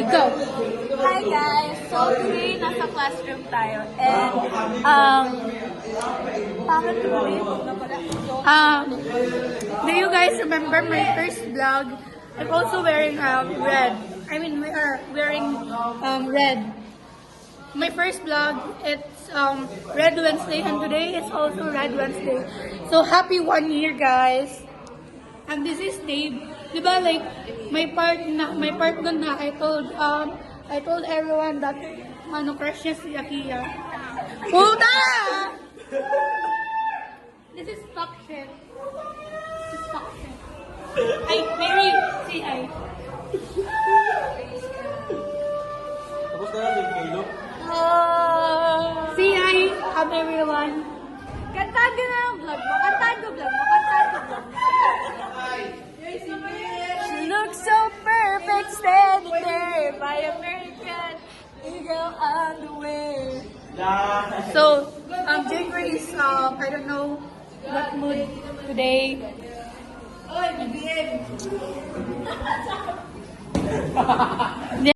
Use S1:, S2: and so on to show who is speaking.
S1: Go!
S2: Hi guys! So today, nasa classroom tayo. And, bakit ulit?
S1: Do you guys remember my first vlog? I'm also wearing red. I mean, we are wearing red. My first vlog, it's Red Wednesday, and today is also Red Wednesday. So happy 1 year, guys! And this is Dave. Diba, like, my part dun na, I told everyone that, crush niya si Akia. Puta! This is talk shit. This is talk shit. Ay, Mary! Say hi.
S3: Tapos na lang yung kilo.
S1: Say hi, everyone.
S2: Kantahan ka na ng vlog mo. Kantahan ko vlog mo. Kantahan ko vlog mo. She looks so perfect standing there by American Eagle on the way.
S1: So, January is, I don't know what mood today.
S2: Oy, BBM!